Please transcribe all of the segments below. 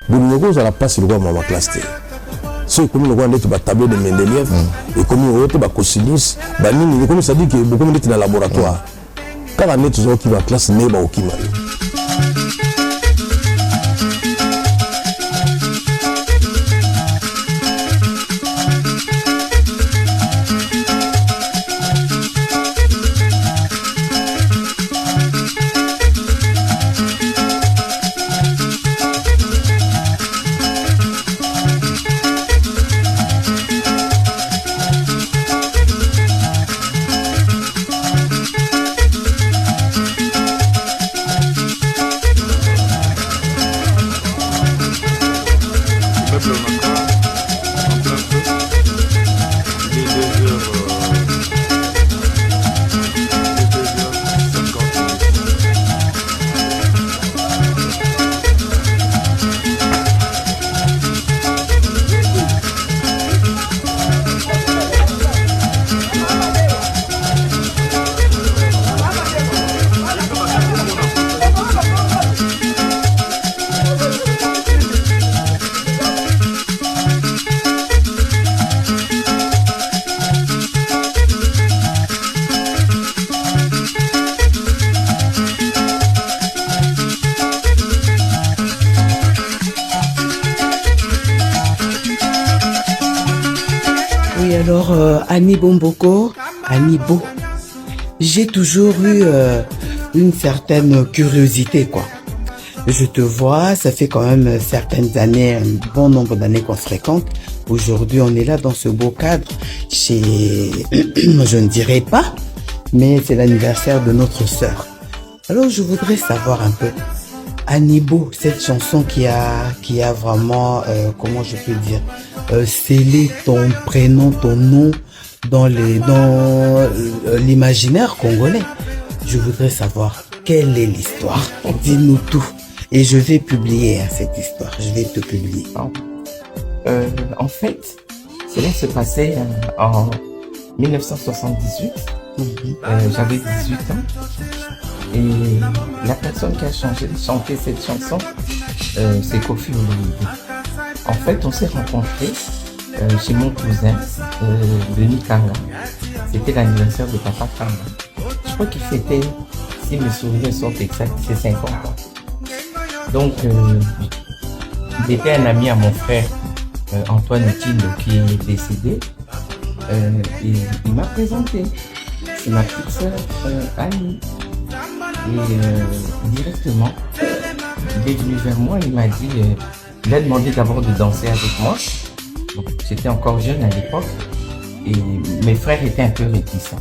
bolingo ozala mpasi lokwa mama classe te so ekomi lokwa ndeti batableau de Mendeleev ekomi oyo te bacosinus banini ekomi sadi ke bokomi ndeti na laboratoire kaka ndeti ozoki baklasse nde baokima yo. Annie Bomboko, Annie Bo, j'ai toujours eu une certaine curiosité, quoi. Je te vois, ça fait quand même certaines années, un bon nombre d'années qu'on se fréquente. Aujourd'hui, on est là dans ce beau cadre chez, je ne dirais pas, mais c'est l'anniversaire de notre sœur. Alors, je voudrais savoir un peu, Annie Bo, cette chanson qui a vraiment, comment je peux dire, scellé ton prénom, ton nom dans l'imaginaire congolais. Je voudrais savoir quelle est l'histoire. Dis-nous tout. Et je vais publier cette histoire. Je vais te publier. En fait, cela se passait en 1978. J'avais 18 ans. Et la personne qui a chanté cette chanson, c'est Kofi Olomide. En fait, on s'est rencontrés chez mon cousin, Denis Kanga. C'était l'anniversaire de Papa Kanga. Je crois qu'il fêtait, si mes souvenirs sont exacts, c'est 50 ans. Donc, il était un ami à mon frère, Antoine Tindo, qui est décédé. Et il m'a présenté. C'est ma petite sœur, Annie. Et directement, il est venu vers moi, il m'a dit, il a demandé d'abord de danser avec moi. J'étais encore jeune à l'époque et mes frères étaient un peu réticents.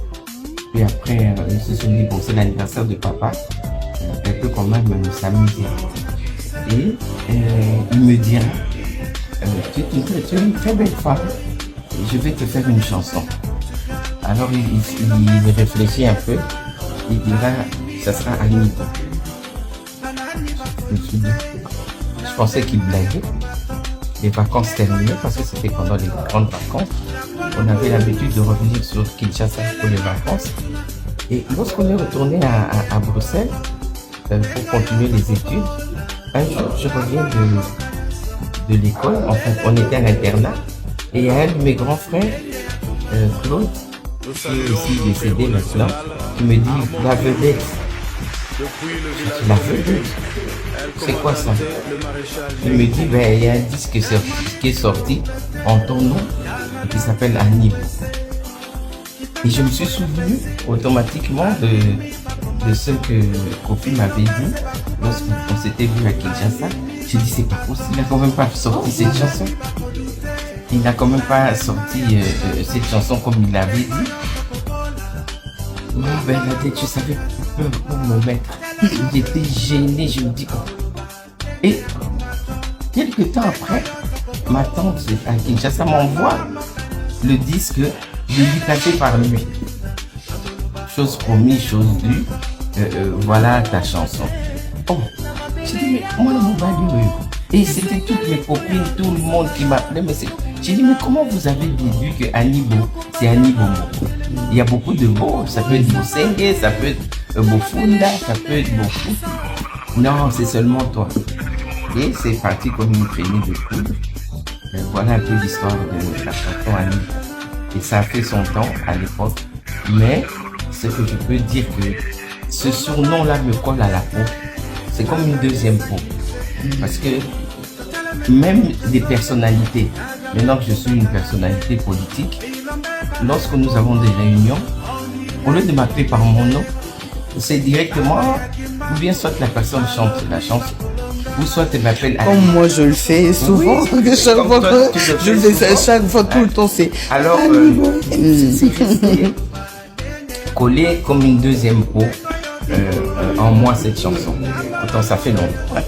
Puis après, ils se sont dit, bon, c'est l'anniversaire de papa, elle peut quand même s'amuser. Et il me dira, tu es une très belle femme, je vais te faire une chanson. Alors il réfléchit un peu, il dira, ça sera Annie. Je me suis dit, je pensais qu'il blaguait. Les vacances terminées, parce que c'était pendant les grandes vacances. On avait l'habitude de revenir sur Kinshasa pour les vacances. Et lorsqu'on est retourné à Bruxelles pour continuer les études, un jour je reviens de l'école. En fait, on était à l'internat. Et il y a un de mes grands frères, Claude, qui est aussi décédé maintenant, qui me dit, la vedette. La vedette, c'est quoi ça? Il me dit, ben, il y a un disque qui est sorti en ton nom et qui s'appelle Annie. Et je me suis souvenu automatiquement de ce que Kofi m'avait dit lorsqu'on s'était vu à Kinshasa. Je dis, c'est pas possible, il n'a quand même pas sorti cette chanson. Il n'a quand même pas sorti cette chanson comme il l'avait dit. Moi, ben, la tête, je savais pas où me mettre. J'étais gêné, je me dis. Et quelques temps après, ma tante à Kinshasa m'envoie le disque dédicacé par lui. Chose promise, chose due, voilà ta chanson. Oh, j'ai dit, mais moi, mon value. Et c'était toutes mes copines, tout le monde qui m'appelait. J'ai dit, mais comment vous avez déduit que Annie Bo, c'est Annie Bomo? Il y a beaucoup de Bo, ça peut être Bosenge, ça peut être Bofunda, ça peut être Bofu. Non, c'est seulement toi. Et c'est parti comme une traînée de poudre. Voilà un peu l'histoire de la chanson Annie. Et ça a fait son temps à l'époque. Mais ce que je peux dire que ce surnom-là me colle à la peau. C'est comme une deuxième peau. Parce que même des personnalités, maintenant que je suis une personnalité politique, lorsque nous avons des réunions, au lieu de m'appeler par mon nom, c'est directement, ou bien soit la personne chante la chanson, ou soit elle m'appelle Annie. Comme moi je le fais souvent, Oui, chaque fois toi, que tu le je le fais fais, souvent. chaque fois, tout le temps, c'est Alors, c'est resté collé comme une deuxième peau en moi cette chanson. Pourtant, ça fait longtemps.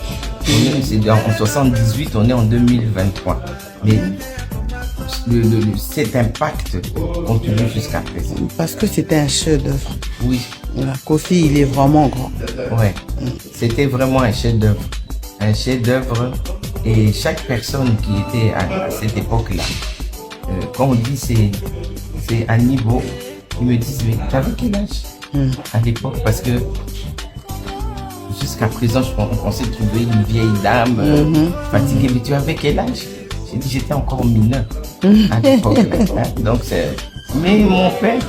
C'est en 78, on est en 2023. Mais cet impact continue jusqu'à présent. parce que c'était un chef-d'œuvre. Oui, Voilà, Kofi, il est vraiment grand. ouais. C'était vraiment un chef-d'œuvre. Un chef-d'œuvre. Et chaque personne qui était à cette époque-là, quand on dit c'est Annie Bo, ils me disent, mais t'avais quel âge à l'époque? Parce que jusqu'à présent, on pensait trouver une vieille dame fatiguée. Mais tu avais quel âge? J'ai dit, j'étais encore mineur à l'époque. Hein. Donc, mais mon père,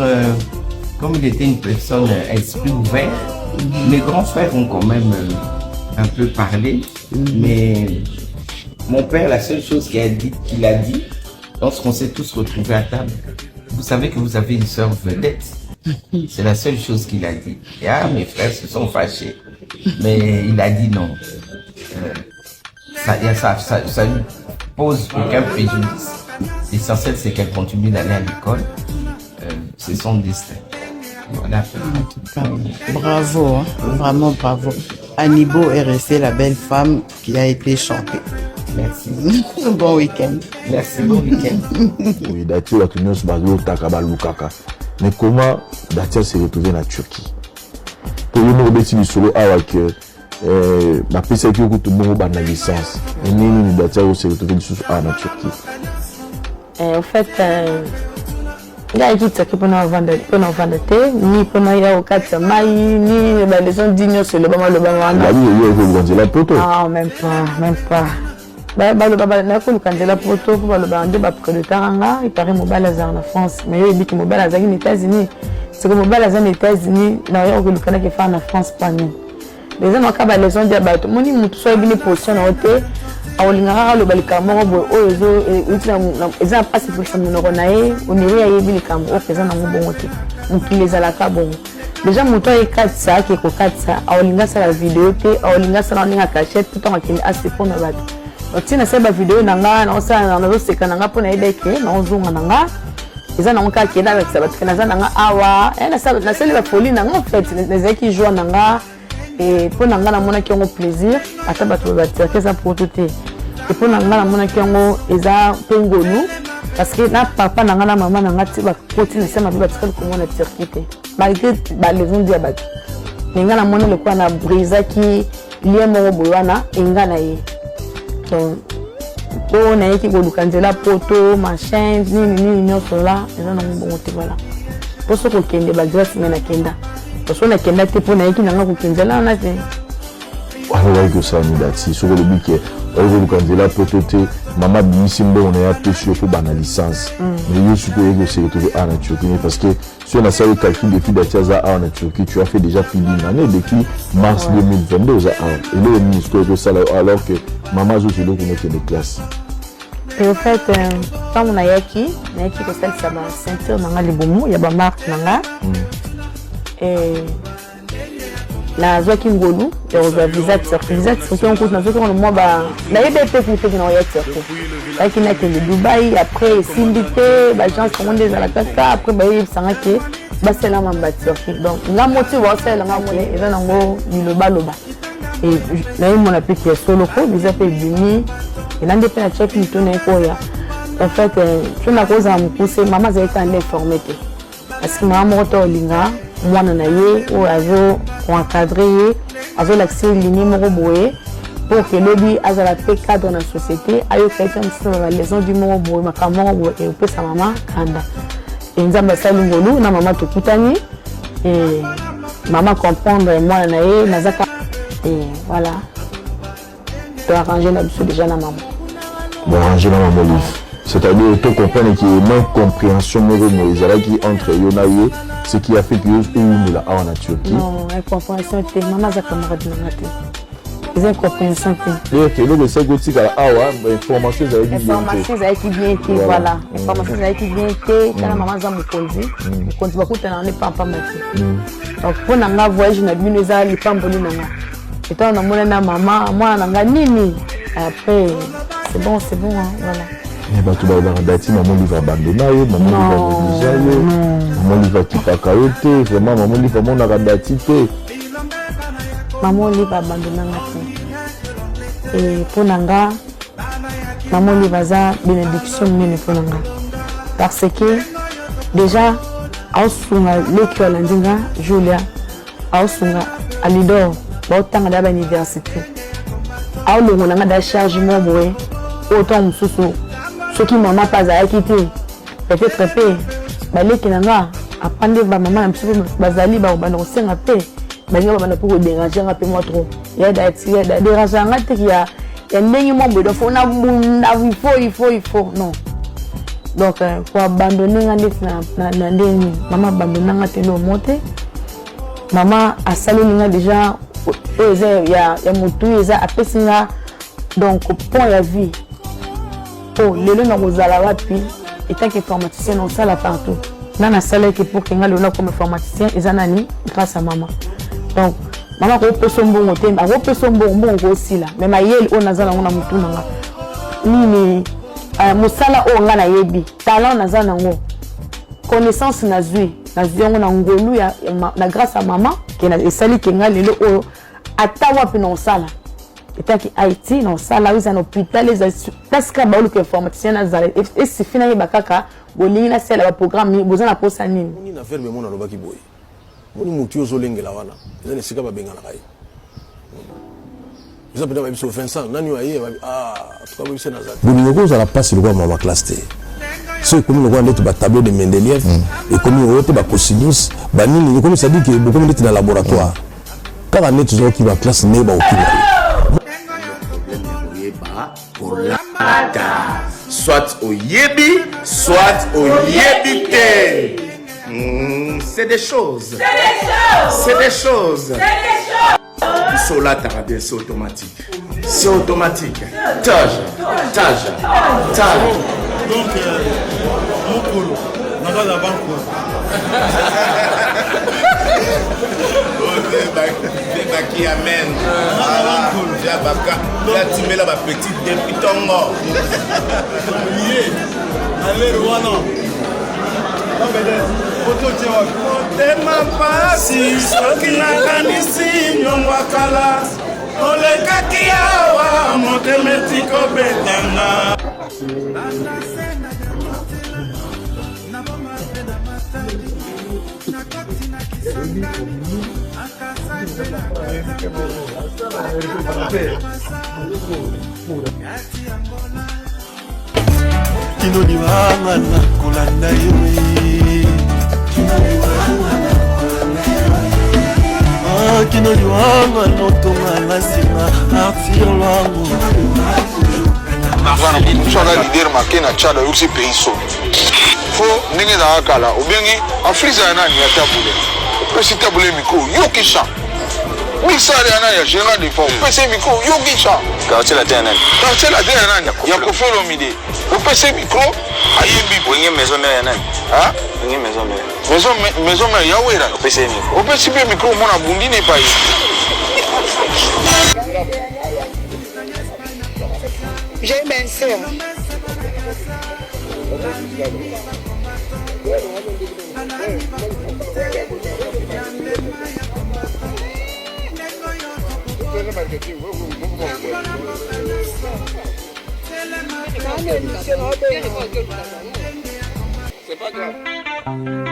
comme il était une personne esprit ouvert, mes grands frères ont quand même un peu parlé. Mais mon père, la seule chose qu'il a dit, lorsqu'on s'est tous retrouvés à table, vous savez que vous avez une sœur vedette. C'est la seule chose qu'il a dit. Et mes frères se sont fâchés. Mais il a dit non. Ça lui pose aucun préjudice. L'essentiel, c'est qu'elle continue d'aller à l'école. C'est son destin. Voilà. Bravo, hein, vraiment bravo. Annie Bo est restée la belle femme qui a été chantée. Merci. Bon week-end. Merci, bon week-end. Oui, Datia va tenir ce bateau Takaba Lukaka. Mais comment Datia s'est retrouvé en Turquie? Pour nous, on a solo avec la PC qui est tout bon dans la licence. Et nous, Datia s'est retrouvé en Turquie. En fait, il y a une qui peut nous vendre thé, ni peut nous y avoir quatre mailles, ni les gens dignes sur le bama. La vie, il y a la poto. Ah, même pas. Le baba n'a pas le la poto pour le bande de le taranga, il paraît mobile en France, mais il dit que mobile aux États-Unis. C'est que mobile aux États-Unis, n'a rien que le Canada qui fait en France pas nous. Les gens ont les gens disent bah mon ni tout soit bien position en hauteur. Aolingara le balikamo bo ozo eza pas c'est pour ça mon ronae on irait y bilikamo o pesa na mbongo te mukile zalaka bon déjà moto e 4 ça qui ko 4 ça aolinga ça la vidéo te aolinga ça na cachette tout en akili assez pour na bato otina ça ba vidéo nanga na ça na zo seka nanga pona ideke na ozunga nanga eza na nka kenda avec ça bato na za nanga awa na ça na sele ba folie nanga en fait les qui jouent nanga et pour nanga na mona ki on plaisir ata bato ba tirer ça pour tout et pour nanga na mona ki on eza pengonu parce que na papa nanga na maman nanga ti ba koti na sema ba tirer comme on a tiré malgré ba les on dit abat ninga na mona le kwa na brisa ki lié mo boyana inga na ye donc on a yeki ko lukanzela poto machin ni nyonso là eza na mbongo te voilà pour ce ko kende ba dress na kenda parce qu'on a kenda te pour na yeki nanga ko kenzela na te alors que ça nous dati sur le but que quand il a prototé maman bisimbo on a pêché pour ban licence mais je suis que c'est retrouvé en Turquie parce que si on a ça le calcul depuis Datiaza en Turquie tu as fait déjà plus d'une année depuis mars 2022 et là le ministre de ça alors que maman je suis là pour mettre des classes et au fait quand on a yaki que celle ça va ceinture nanga libomu ya ba marque nanga et la zoaki ngolu et on va visa Turquie on compte na zoaki on moi ba na yebe te pour faire na ya Turquie là qui n'a que le Dubaï après Sindité ba gens comment des à la kaka après ba yeb sanga ke ba c'est la mamba Turquie donc la moitié va c'est la ngamone et là ngo ni le baloba et là mon appel qui est solo ko visa pe bimi et là ndepé na check ni tourner ko ya en fait je na cause à me pousser maman ça été informée parce que maman moto linga moi na ye ou azo encadré azo l'accès ligne moko boye pour que lobby azala pe cadre dans la société ayo kaita msema les gens du moko boye makamoko boye et pour sa maman kanda et nzamba salungolu na maman tokutani et maman comprendre moi na ye nazaka et voilà arrangé déjà na maman. Bon, arrangé na maman livre. C'est-à-dire que tu comprends qu'il y a une incompréhension qui entre Yonaye, ce qui a fait que nous la en Turquie. Non, incompréhension, maman a camarade de la les incompréhensions. Et le c'est que tu as information qui bien été, voilà. Information qui bien été, quand la maman a me conduit, me conduit beaucoup de pas donc pour un voyage, je n'ai pas les femmes pour nous. Et toi, on a mon maman, moi, on a nini. Après, c'est bon, hein, voilà. Mais bah tu vas avoir dati maman livre abandonné, maman livre négligé, maman livre qui pas caroté, vraiment maman livre maman n'a dati té. Maman livre abandonné et pour nanga maman livre za bénédiction nene pour nanga parce que déjà au sunga l'école à l'indinga Julia au sunga à l'idor au temps de l'université au longo nanga da chargement boé autant mususu ce qui maman pas à quitter peut-être peu balé kinanga apande ba maman un petit peu bazali ba ba no senga pe ba ngaba pour déranger un peu moi trop il y a des déranger un te qui a ndenge mo bedo fo na bunda il faut non donc pour abandonner na ndenge maman abandonner ngate no monter maman a salé ninga déjà il y a mutu eza apesinga donc point ya vie oh lelo na kozala wapi étant qu'informaticien on sala partout na sala que pour que ngalo comme informaticien eza nani grâce à maman donc maman ko peso mbongo te ba ko peso mbongo aussi là mais mayeli on nazala ngona mutu nanga nini musala o ngana yebi talent nazana ngo connaissance nazui ngona ngolu ya na grâce à maman qui na esali ke ngalelo o atawa pe non sala étant qui Haïti non sala ils en hôpital les parce que ba lu que informaticien nazala et si finalement bakaka bolingi na sala ba programme besoin na posa nini ni na faire memo na lobaki boy moni mutu ozolengela wana eza ne sika babengana kai ils appellent même sur Vincent nani waye tout cas c'est nazali boni ko za passe le mama classe T c'est comme le roi ba tableau de Mendeleev et comme le roi ba cosinus ba nini comme ça dit que beaucoup de dans laboratoire quand on est toujours qui va classe ne ba okina pour la soit au yebi soit au yebité. C'est des choses. C'est des choses. Sur la tarade, c'est automatique. C'est automatique. Tage. Donc, mon polo, on va la banque. Qui amène. Tu mets là ma petite députango. Allez, Rwanda. Tema pasi soki nakanisi nyongwakala olekaki awa motemeti kobetanga kino liwanga na kolanda yewe kino liwanga notonga na nsima artir lwango soka lider make na Tchad ayokisi pays so fo ndenge ezalaka kala obengi afrika ya nani ya tabule opesi tabule mikro yoki chant misale ya nani ya général de fort opesi mikro yoki chant quartier la terre ya nani ya Koffi Olomide opesi mikro ayembi wenge maison mère ya nani wenge maison mère ya wera opesi pe mikro mona bundi ne pa ye j'ai une belle sœur. C'est pas grave.